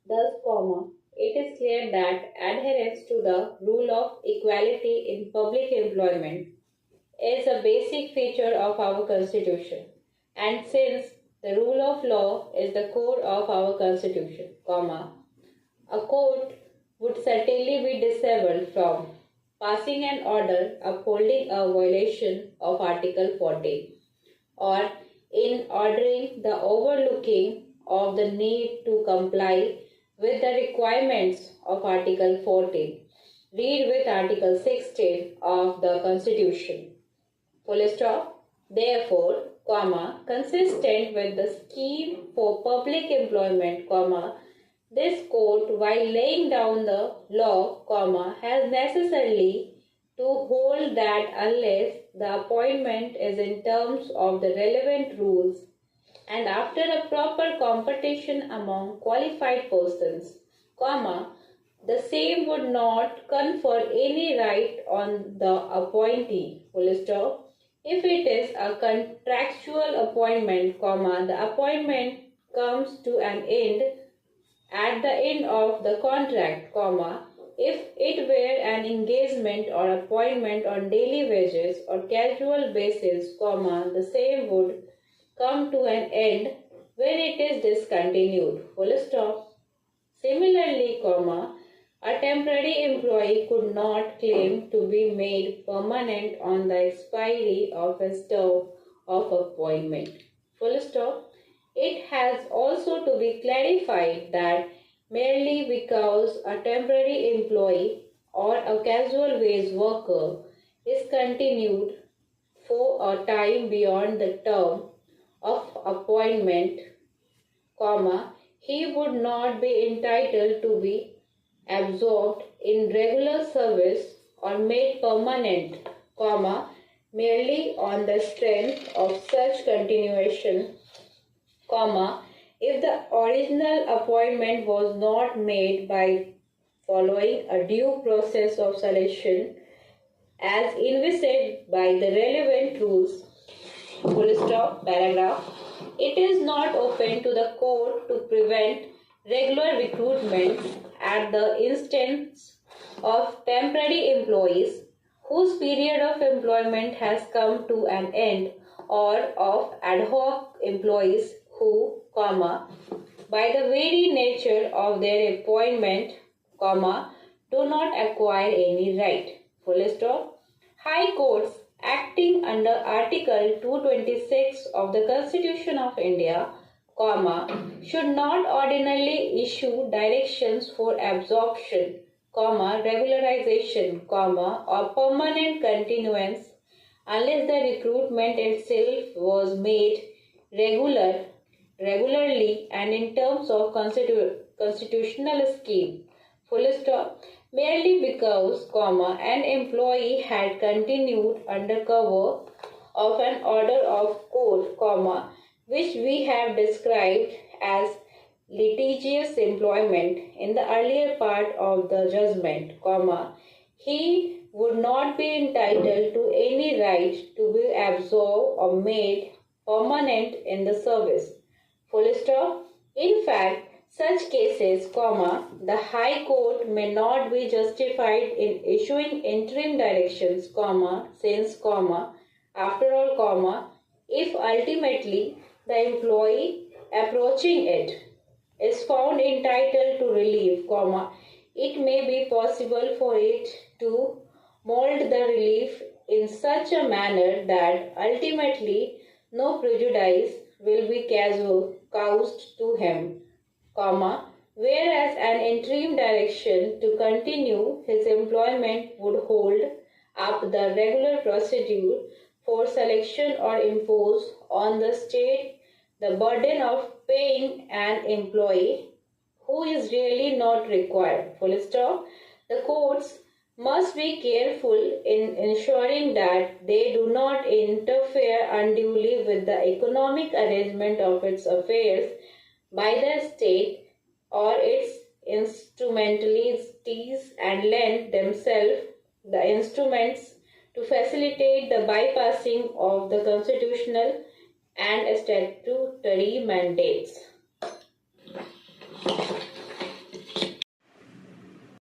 Thus, it is clear that adherence to the rule of equality in public employment is a basic feature of our Constitution. And since the rule of law is the core of our Constitution, a court would certainly be disabled from passing an order upholding a violation of Article 14 or in ordering the overlooking of the need to comply with the requirements of Article 14. Read with Article 16 of the Constitution. Full stop. Therefore, consistent with the scheme for public employment, this court, while laying down the law, has necessarily to hold that unless the appointment is in terms of the relevant rules and after a proper competition among qualified persons, the same would not confer any right on the appointee, full stop. If it is a contractual appointment, the appointment comes to an end at the end of the contract, if it were an engagement or appointment on daily wages or casual basis, the same would come to an end when it is discontinued, full stop. Similarly, a temporary employee could not claim to be made permanent on the expiry of his term of appointment, full stop. It has also to be clarified that merely because a temporary employee or a casual wage worker is continued for a time beyond the term of appointment, he would not be entitled to be absorbed in regular service or made permanent, merely on the strength of such continuation, if the original appointment was not made by following a due process of selection as envisaged by the relevant rules, full stop, paragraph. It is not open to the court to prevent regular recruitment at the instance of temporary employees whose period of employment has come to an end or of ad hoc employees who, by the very nature of their appointment, do not acquire any right, full stop. High courts acting under Article 226 of the Constitution of India, should not ordinarily issue directions for absorption, regularization, or permanent continuance unless the recruitment itself was made regularly and in terms of constitutional scheme, full stop, merely because, an employee had continued under cover of an order of court, which we have described as litigious employment in the earlier part of the judgment, he would not be entitled to any right to be absorbed or made permanent in the service, full stop. In fact, such cases, the High Court may not be justified in issuing interim directions, since, after all, if ultimately the employee approaching it is found entitled to relief, it may be possible for it to mold the relief in such a manner that ultimately no prejudice will be caused to him, whereas an interim direction to continue his employment would hold up the regular procedure for selection or impose on the state the burden of paying an employee who is really not required, full stop. The courts must be careful in ensuring that they do not interfere unduly with the economic arrangement of its affairs by the state or its instrumentalities and lend themselves the instruments to facilitate the bypassing of the constitutional and statutory mandates.